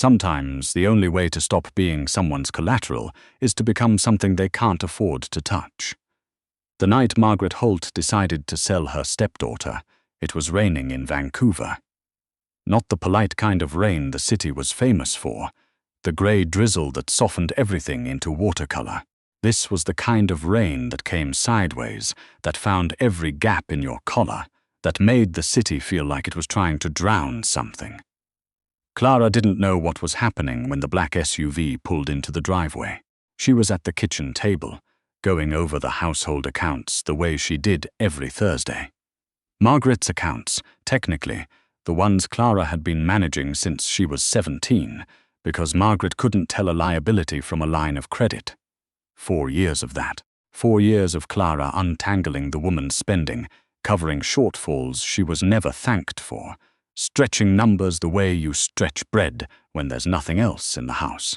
Sometimes the only way to stop being someone's collateral is to become something they can't afford to touch. The night Margaret Holt decided to sell her stepdaughter, it was raining in Vancouver. Not the polite kind of rain the city was famous for, the grey drizzle that softened everything into watercolor. This was the kind of rain that came sideways, that found every gap in your collar, that made the city feel like it was trying to drown something. Clara didn't know what was happening when the black SUV pulled into the driveway. She was at the kitchen table, going over the household accounts the way she did every Thursday. Margaret's accounts, technically, the ones Clara had been managing since she was 17, because Margaret couldn't tell a liability from a line of credit. 4 years of that. 4 years of Clara untangling the woman's spending, covering shortfalls she was never thanked for, stretching numbers the way you stretch bread when there's nothing else in the house.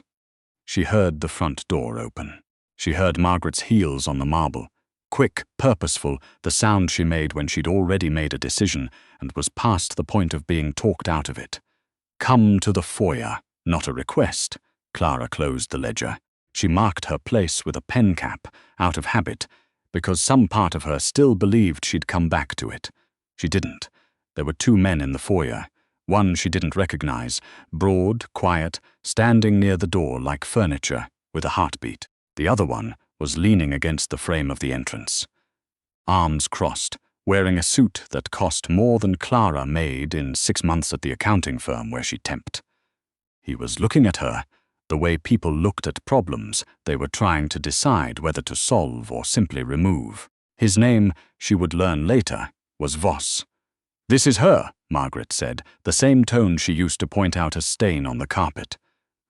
She heard the front door open. She heard Margaret's heels on the marble. Quick, purposeful, the sound she made when she'd already made a decision and was past the point of being talked out of it. Come to the foyer, not a request. Clara closed the ledger. She marked her place with a pen cap, out of habit, because some part of her still believed she'd come back to it. She didn't. There were 2 men in the foyer. One she didn't recognize, broad, quiet, standing near the door like furniture, with a heartbeat. The other one was leaning against the frame of the entrance. Arms crossed, wearing a suit that cost more than Clara made in 6 months at the accounting firm where she temped. He was looking at her, the way people looked at problems they were trying to decide whether to solve or simply remove. His name, she would learn later, was Voss. "This is her," Margaret said, the same tone she used to point out a stain on the carpet.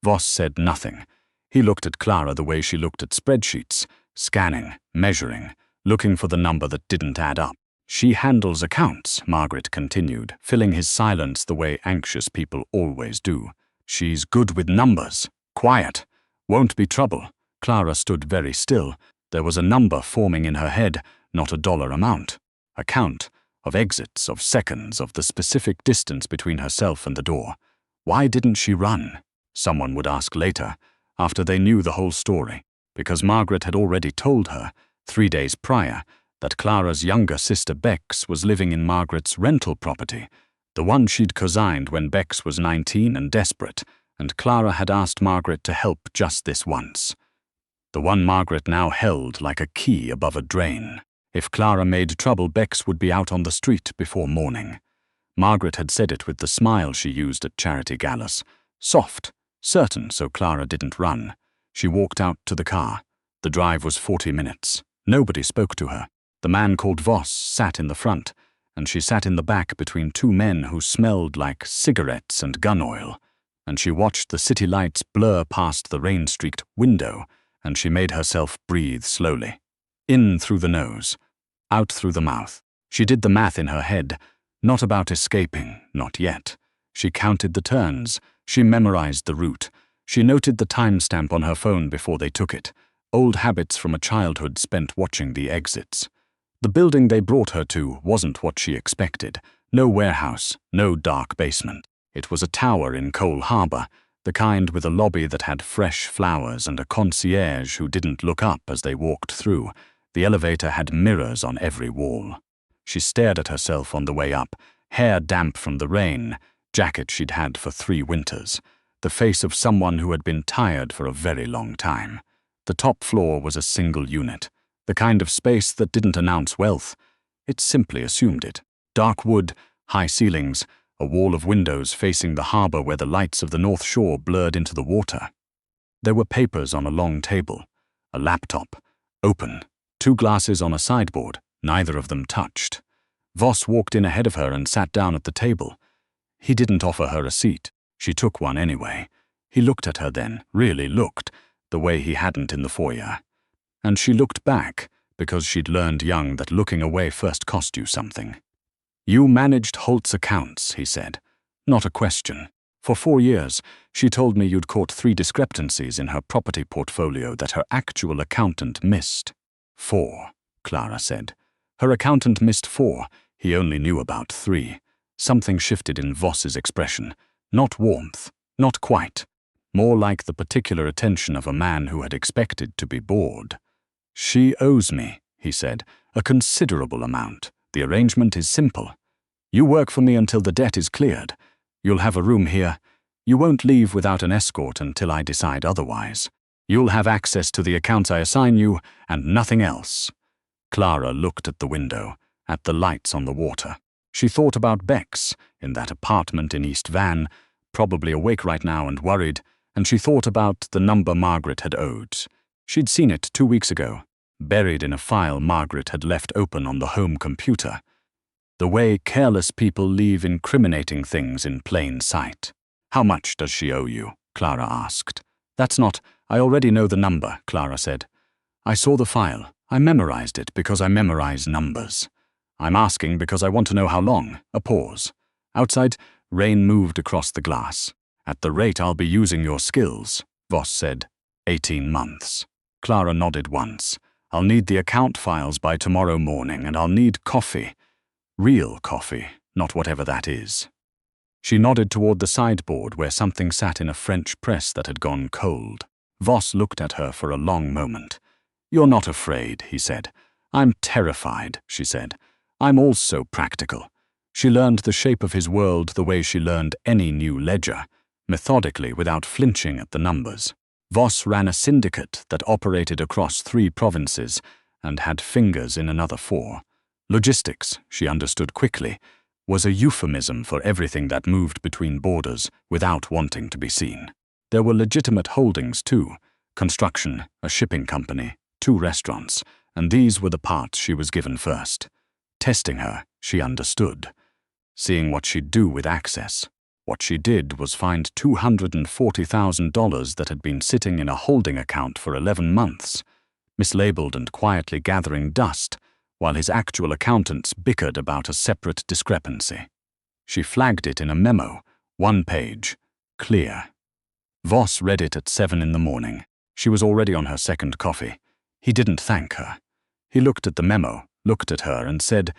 Voss said nothing. He looked at Clara the way she looked at spreadsheets, scanning, measuring, looking for the number that didn't add up. "She handles accounts," Margaret continued, filling his silence the way anxious people always do. "She's good with numbers. Quiet. Won't be trouble." Clara stood very still. There was a number forming in her head, not a dollar amount. A count, of exits, of seconds, of the specific distance between herself and the door. Why didn't she run? Someone would ask later, after they knew the whole story, because Margaret had already told her, 3 days prior, that Clara's younger sister Bex was living in Margaret's rental property, the one she'd co-signed when Bex was 19 and desperate, and Clara had asked Margaret to help just this once. The one Margaret now held like a key above a drain. If Clara made trouble, Bex would be out on the street before morning. Margaret had said it with the smile she used at charity galas. Soft, certain, so Clara didn't run. She walked out to the car. The drive was 40 minutes. Nobody spoke to her. The man called Voss sat in the front, and she sat in the back between 2 men who smelled like cigarettes and gun oil, and she watched the city lights blur past the rain-streaked window, and she made herself breathe slowly. In through the nose, out through the mouth. She did the math in her head, not about escaping, not yet. She counted the turns. She memorized the route. She noted the timestamp on her phone before they took it, old habits from a childhood spent watching the exits. The building they brought her to wasn't what she expected. No warehouse, no dark basement. It was a tower in Cole Harbour, the kind with a lobby that had fresh flowers and a concierge who didn't look up as they walked through. The elevator had mirrors on every wall. She stared at herself on the way up, hair damp from the rain, jacket she'd had for 3 winters, the face of someone who had been tired for a very long time. The top floor was a single unit, the kind of space that didn't announce wealth. It simply assumed it. Dark wood, high ceilings, a wall of windows facing the harbour where the lights of the North Shore blurred into the water. There were papers on a long table, a laptop, open, 2 glasses on a sideboard, neither of them touched. Voss walked in ahead of her and sat down at the table. He didn't offer her a seat. She took one anyway. He looked at her then, really looked, the way he hadn't in the foyer. And she looked back, because she'd learned young that looking away first cost you something. "You managed Holt's accounts," he said. "Not a question. For 4 years, she told me you'd caught 3 discrepancies in her property portfolio that her actual accountant missed." 4, Clara said. Her accountant missed 4. He only knew about 3. Something shifted in Voss's expression. Not warmth, Not quite. More like the particular attention of a man who had expected to be bored. "She owes me," he said, "a considerable amount. The arrangement is simple. You work for me until the debt is cleared. You'll have a room here. You won't leave without an escort until I decide otherwise. You'll have access to the accounts I assign you, and nothing else." Clara looked at the window, at the lights on the water. She thought about Bex, in that apartment in East Van, probably awake right now and worried, and she thought about the number Margaret had owed. She'd seen it 2 weeks ago, buried in a file Margaret had left open on the home computer. The way careless people leave incriminating things in plain sight. "How much does she owe you?" Clara asked. "That's not— I already know the number," Clara said. "I saw the file. I memorized it because I memorize numbers. I'm asking because I want to know how long." A pause. Outside, rain moved across the glass. "At the rate I'll be using your skills," Voss said. 18 months. Clara nodded once. "I'll need the account files by tomorrow morning, and I'll need coffee. Real coffee, not whatever that is." She nodded toward the sideboard where something sat in a French press that had gone cold. Voss looked at her for a long moment. "You're not afraid," he said. "I'm terrified," she said. "I'm also practical." She learned the shape of his world the way she learned any new ledger, methodically without flinching at the numbers. Voss ran a syndicate that operated across 3 provinces and had fingers in another 4. Logistics, she understood quickly, was a euphemism for everything that moved between borders without wanting to be seen. There were legitimate holdings too: construction, a shipping company, 2 restaurants, and these were the parts she was given first. Testing her, she understood. Seeing what she'd do with access. What she did was find $240,000 that had been sitting in a holding account for 11 months, mislabeled and quietly gathering dust, while his actual accountants bickered about a separate discrepancy. She flagged it in a memo, 1 page, clear. Voss read it at 7 in the morning. She was already on her 2nd coffee. He didn't thank her. He looked at the memo, looked at her, and said,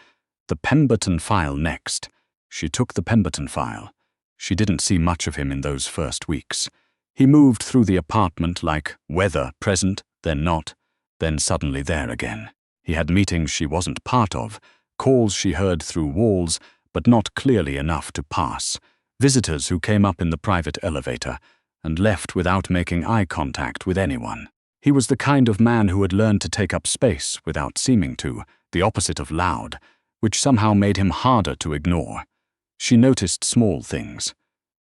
"The Pemberton file next." She took the Pemberton file. She didn't see much of him in those first weeks. He moved through the apartment like weather present, then not, then suddenly there again. He had meetings she wasn't part of, calls she heard through walls, but not clearly enough to pass, visitors who came up in the private elevator and left without making eye contact with anyone. He was the kind of man who had learned to take up space without seeming to, the opposite of loud, which somehow made him harder to ignore. She noticed small things.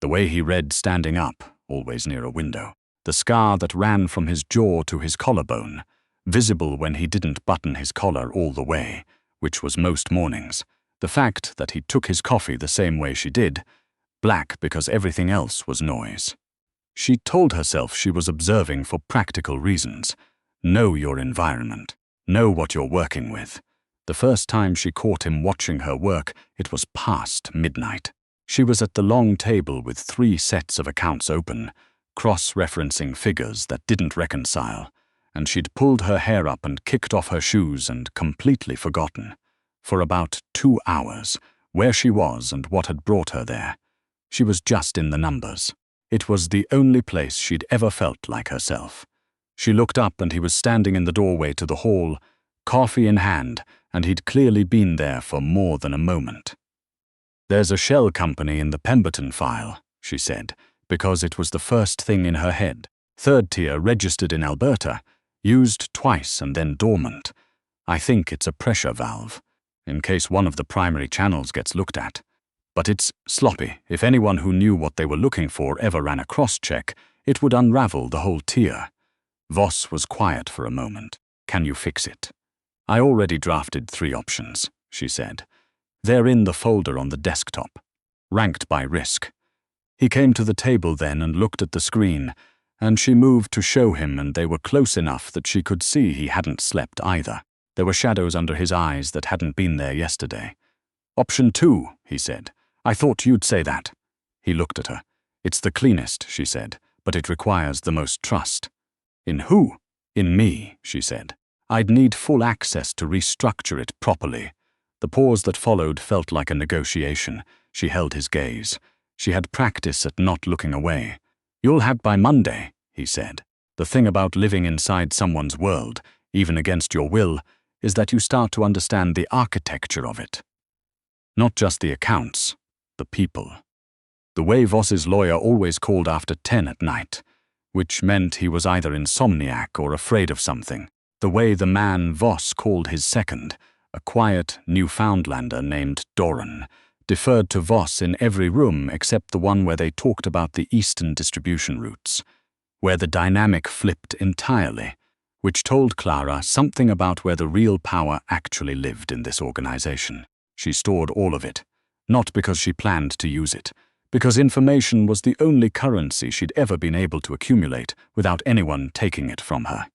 The way he read standing up, always near a window. The scar that ran from his jaw to his collarbone, visible when he didn't button his collar all the way, which was most mornings. The fact that he took his coffee the same way she did, black because everything else was noise. She told herself she was observing for practical reasons. Know your environment. Know what you're working with. The first time she caught him watching her work, it was past midnight. She was at the long table with 3 sets of accounts open, cross-referencing figures that didn't reconcile, and she'd pulled her hair up and kicked off her shoes and completely forgotten, for about 2 hours, where she was and what had brought her there. She was just in the numbers. It was the only place she'd ever felt like herself. She looked up and he was standing in the doorway to the hall, coffee in hand, and he'd clearly been there for more than a moment. "There's a shell company in the Pemberton file," she said, because it was the first thing in her head. 3rd tier, registered in Alberta, used twice and then dormant. I think it's a pressure valve, in case one of the primary channels gets looked at. But it's sloppy. If anyone who knew what they were looking for ever ran a cross-check, it would unravel the whole tier. Voss was quiet for a moment. "Can you fix it?" "I already drafted 3 options," she said. "They're in the folder on the desktop, ranked by risk." He came to the table then and looked at the screen, and she moved to show him, and they were close enough that she could see he hadn't slept either. There were shadows under his eyes that hadn't been there yesterday. "Option 2, he said. "I thought you'd say that." He looked at her. "It's the cleanest," she said, "but it requires the most trust." "In who?" "In me," she said. "I'd need full access to restructure it properly." The pause that followed felt like a negotiation. She held his gaze. She had practice at not looking away. "You'll have by Monday," he said. "The thing about living inside someone's world, even against your will, is that you start to understand the architecture of it. Not just the accounts, the people. The way Voss's lawyer always called after 10 at night, which meant he was either insomniac or afraid of something. The way the man Voss called his second, a quiet Newfoundlander named Doran, deferred to Voss in every room except the one where they talked about the eastern distribution routes, where the dynamic flipped entirely, which told Clara something about where the real power actually lived in this organization. She stored all of it, not because she planned to use it, because information was the only currency she'd ever been able to accumulate without anyone taking it from her.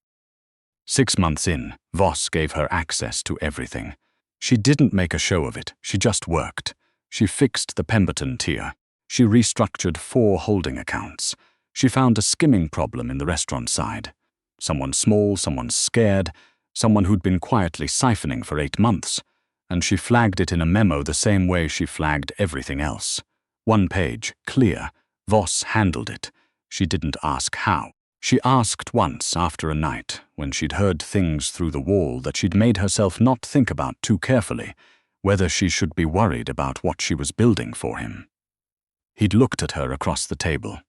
6 months in, Voss gave her access to everything. She didn't make a show of it, she just worked. She fixed the Pemberton tier. She restructured 4 holding accounts. She found a skimming problem in the restaurant side. Someone small, someone scared, someone who'd been quietly siphoning for 8 months, and she flagged it in a memo the same way she flagged everything else. 1 page, clear. Voss handled it. She didn't ask how. She asked once after a night, when she'd heard things through the wall that she'd made herself not think about too carefully, whether she should be worried about what she was building for him. He'd looked at her across the table.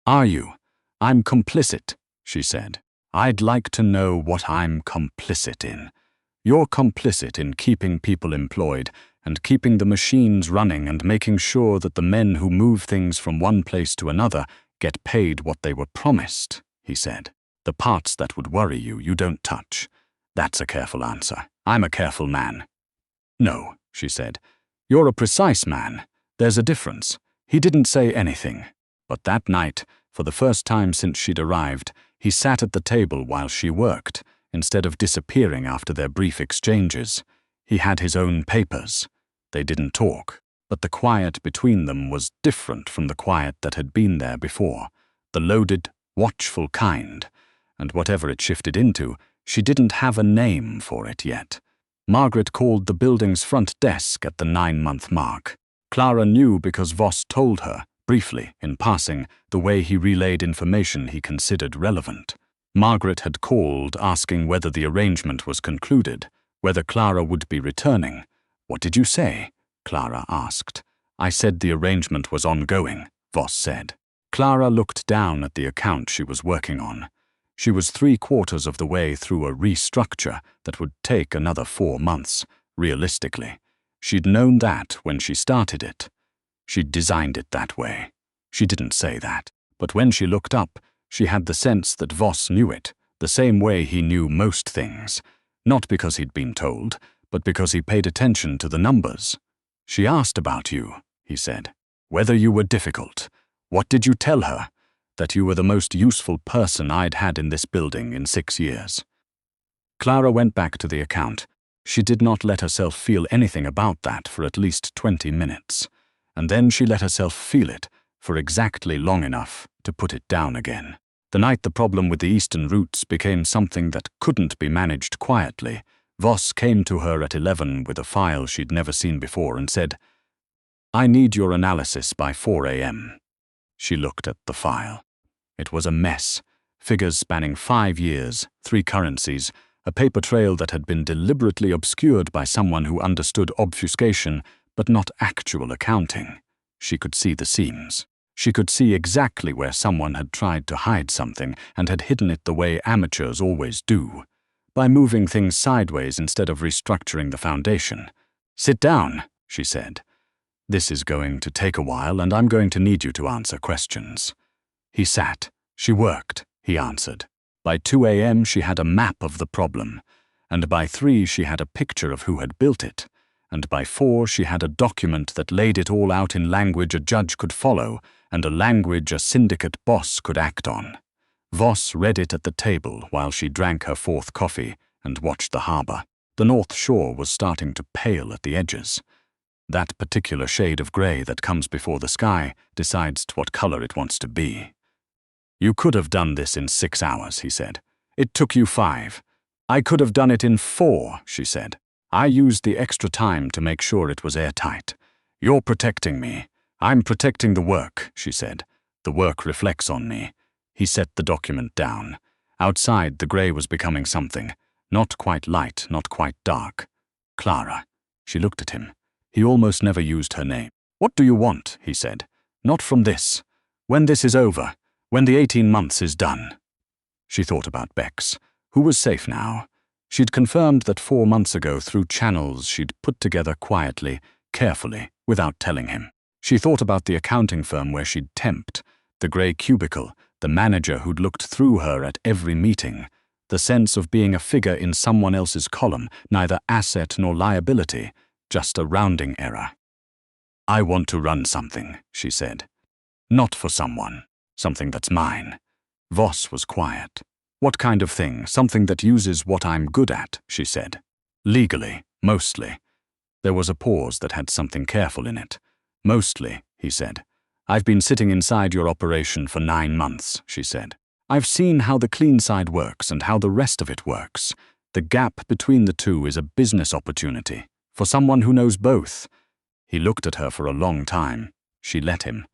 "Are you? I'm complicit," she said. "I'd like to know what I'm complicit in. You're complicit in keeping people employed and keeping the machines running and making sure that the men who move things from one place to another get paid what they were promised," he said. "The parts that would worry you, you don't touch. That's a careful answer. I'm a careful man." "No," she said. "You're a precise man. There's a difference." He didn't say anything, but that night, for the first time since she'd arrived, he sat at the table while she worked, instead of disappearing after their brief exchanges. He had his own papers. They didn't talk, but the quiet between them was different from the quiet that had been there before, the loaded, watchful kind, and whatever it shifted into, she didn't have a name for it yet. Margaret called the building's front desk at the 9-month mark. Clara knew because Voss told her, briefly, in passing, the way he relayed information he considered relevant. Margaret had called asking whether the arrangement was concluded, whether Clara would be returning. "What did you say?" Clara asked. "I said the arrangement was ongoing," Voss said. Clara looked down at the account she was working on. She was 3/4 of the way through a restructure that would take another 4 months, realistically. She'd known that when she started it. She'd designed it that way. She didn't say that, but when she looked up, she had the sense that Voss knew it, the same way he knew most things, not because he'd been told, but because he paid attention to the numbers. "She asked about you," he said. "Whether you were difficult. What did you tell her? That you were the most useful person I'd had in this building in 6 years." Clara went back to the account. She did not let herself feel anything about that for at least 20 minutes, and then she let herself feel it for exactly long enough to put it down again. The night the problem with the eastern routes became something that couldn't be managed quietly, Voss came to her at 11 with a file she'd never seen before and said, "I need your analysis by 4 a.m. She looked at the file. It was a mess, figures spanning 5 years, 3 currencies, a paper trail that had been deliberately obscured by someone who understood obfuscation but not actual accounting. She could see the seams. She could see exactly where someone had tried to hide something and had hidden it the way amateurs always do, by moving things sideways instead of restructuring the foundation. "Sit down," she said. "This is going to take a while and I'm going to need you to answer questions." He sat. She worked, he answered. By 2 a.m. she had a map of the problem, and by 3 she had a picture of who had built it, and by 4 she had a document that laid it all out in language a judge could follow and a language a syndicate boss could act on. Voss read it at the table while she drank her 4th coffee and watched the harbor. The North Shore was starting to pale at the edges. That particular shade of gray that comes before the sky decides what color it wants to be. "You could have done this in 6 hours," he said. "It took you 5. I could have done it in 4, she said. "I used the extra time to make sure it was airtight. You're protecting me. I'm protecting the work, she said. The work reflects on me. He set the document down. Outside, the grey was becoming something. Not quite light, not quite dark. Clara. She looked at him. He almost never used her name. What do you want? He said. Not from this. When this is over. When the 18 months is done. She thought about Bex, who was safe now. She'd confirmed that 4 months ago through channels she'd put together quietly, carefully, without telling him. She thought about the accounting firm where she'd temped, the grey cubicle, the manager who'd looked through her at every meeting, the sense of being a figure in someone else's column, neither asset nor liability, just a rounding error. I want to run something, she said. Not for someone. Something that's mine. Voss was quiet. What kind of thing? Something that uses what I'm good at, she said. Legally, mostly. There was a pause that had something careful in it. Mostly, he said. I've been sitting inside your operation for 9 months, she said. I've seen how the clean side works and how the rest of it works. The gap between the two is a business opportunity, for someone who knows both. He looked at her for a long time. She let him.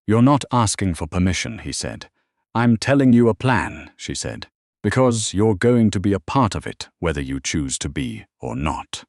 You're not asking for permission, he said. I'm telling you a plan, she said, because you're going to be a part of it, whether you choose to be or not.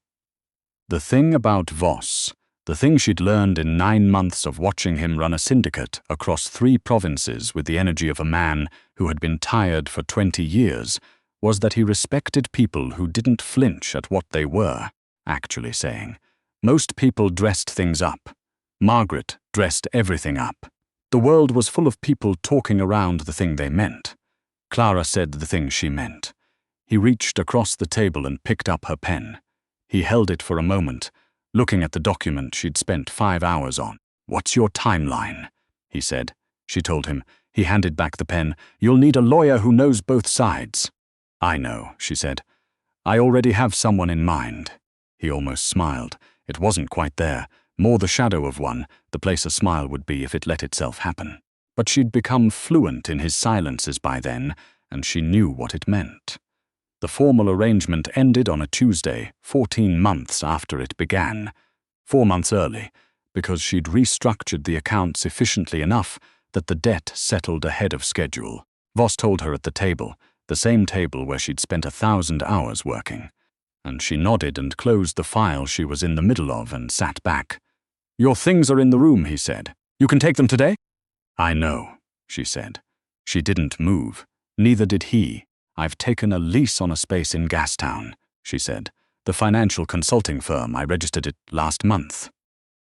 The thing about Voss, the thing she'd learned in 9 months of watching him run a syndicate across 3 provinces with the energy of a man who had been tired for 20 years, was that he respected people who didn't flinch at what they were actually saying. Most people dressed things up. Margaret dressed everything up. The world was full of people talking around the thing they meant. Clara said the thing she meant. He reached across the table and picked up her pen. He held it for a moment, looking at the document she'd spent 5 hours on. What's your timeline? He said. She told him. He handed back the pen. You'll need a lawyer who knows both sides. I know, she said. I already have someone in mind. He almost smiled. It wasn't quite there. More the shadow of one, the place a smile would be if it let itself happen. But she'd become fluent in his silences by then, and she knew what it meant. The formal arrangement ended on a Tuesday, 14 months after it began. 4 months early, because she'd restructured the accounts efficiently enough that the debt settled ahead of schedule. Voss told her at the table, the same table where she'd spent 1,000 hours working. And she nodded and closed the file she was in the middle of and sat back. Your things are in the room, he said. You can take them today? I know, she said. She didn't move. Neither did he. I've taken a lease on a space in Gastown, she said. The financial consulting firm, I registered it last month.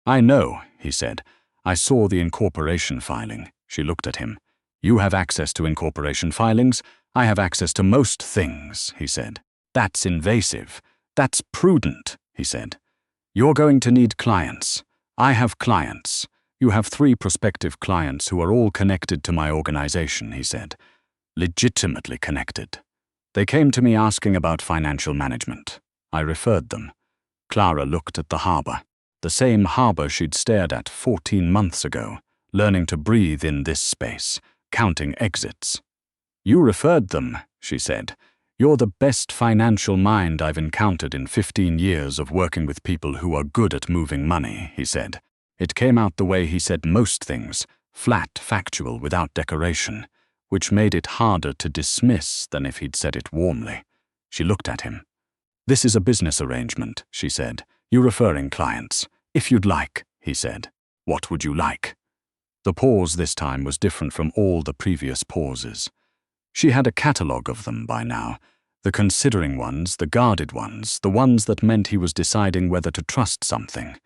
I know, he said. I saw the incorporation filing. She looked at him. You have access to incorporation filings. I have access to most things, he said. That's invasive. That's prudent, he said. You're going to need clients. I have clients. You have 3 prospective clients who are all connected to my organization, he said. Legitimately connected. They came to me asking about financial management. I referred them. Clara looked at the harbor. The same harbor she'd stared at 14 months ago, learning to breathe in this space, counting exits. You referred them, she said. You're the best financial mind I've encountered in 15 years of working with people who are good at moving money, he said. It came out the way he said most things, flat, factual, without decoration, which made it harder to dismiss than if he'd said it warmly. She looked at him. This is a business arrangement, she said. You referring clients. If you'd like, he said. What would you like? The pause this time was different from all the previous pauses. She had a catalogue of them by now. The considering ones, the guarded ones, the ones that meant he was deciding whether to trust something.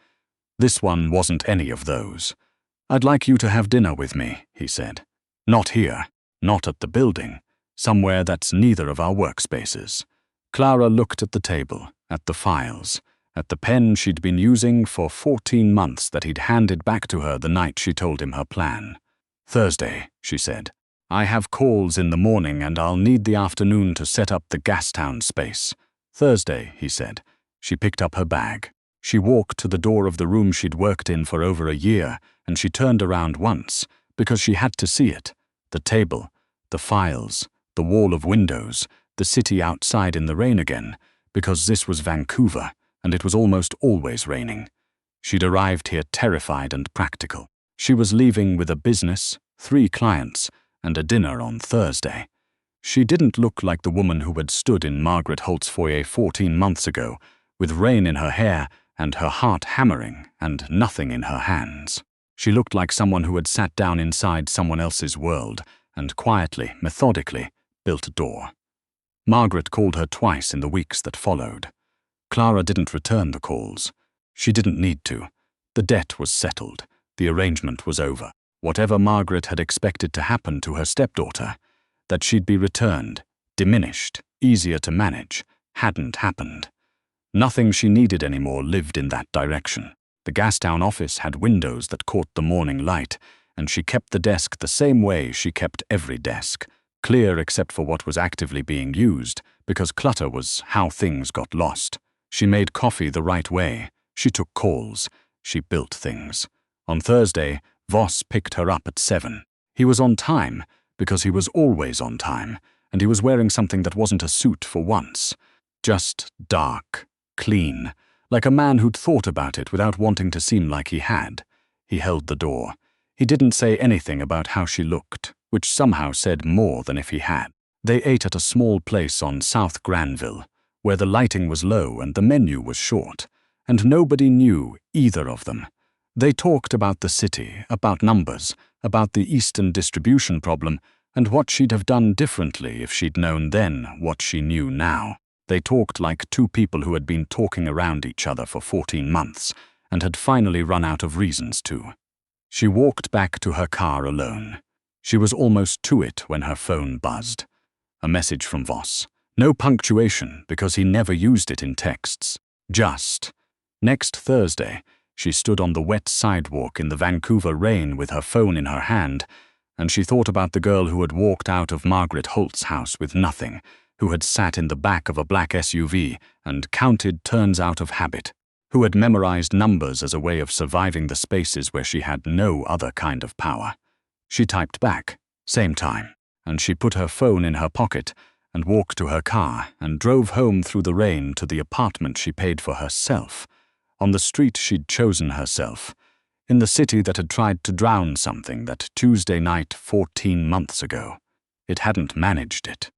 This one wasn't any of those. I'd like you to have dinner with me, he said. Not here, not at the building, somewhere that's neither of our workspaces. Clara looked at the table, at the files, at the pen she'd been using for 14 months that he'd handed back to her the night she told him her plan. Thursday, she said. I have calls in the morning and I'll need the afternoon to set up the Gastown space. Thursday, he said. She picked up her bag. She walked to the door of the room she'd worked in for over a year, and she turned around once, because she had to see it. The table, the files, the wall of windows, the city outside in the rain again, because this was Vancouver, and it was almost always raining. She'd arrived here terrified and practical. She was leaving with a business, 3 clients, and a dinner on Thursday. She didn't look like the woman who had stood in Margaret Holt's foyer 14 months ago, with rain in her hair and her heart hammering and nothing in her hands. She looked like someone who had sat down inside someone else's world and quietly, methodically, built a door. Margaret called her twice in the weeks that followed. Clara didn't return the calls. She didn't need to. The debt was settled. The arrangement was over. Whatever Margaret had expected to happen to her stepdaughter, that she'd be returned, diminished, easier to manage, hadn't happened. Nothing she needed anymore lived in that direction. The Gastown office had windows that caught the morning light, and she kept the desk the same way she kept every desk, clear except for what was actively being used, because clutter was how things got lost. She made coffee the right way. She took calls. She built things. On Thursday, Voss picked her up at 7. He was on time, because he was always on time, and he was wearing something that wasn't a suit for once. Just dark, clean, like a man who'd thought about it without wanting to seem like he had. He held the door. He didn't say anything about how she looked, which somehow said more than if he had. They ate at a small place on South Granville, where the lighting was low and the menu was short, and nobody knew either of them. They talked about the city, about numbers, about the Eastern distribution problem, and what she'd have done differently if she'd known then what she knew now. They talked like 2 people who had been talking around each other for 14 months and had finally run out of reasons to. She walked back to her car alone. She was almost to it when her phone buzzed. A message from Voss. No punctuation because he never used it in texts. Just. Next Thursday, she stood on the wet sidewalk in the Vancouver rain with her phone in her hand, and she thought about the girl who had walked out of Margaret Holt's house with nothing, who had sat in the back of a black SUV and counted turns out of habit, who had memorized numbers as a way of surviving the spaces where she had no other kind of power. She typed back, same time, and she put her phone in her pocket and walked to her car and drove home through the rain to the apartment she paid for herself, on the street she'd chosen herself, in the city that had tried to drown something that Tuesday night 14 months ago. It hadn't managed it.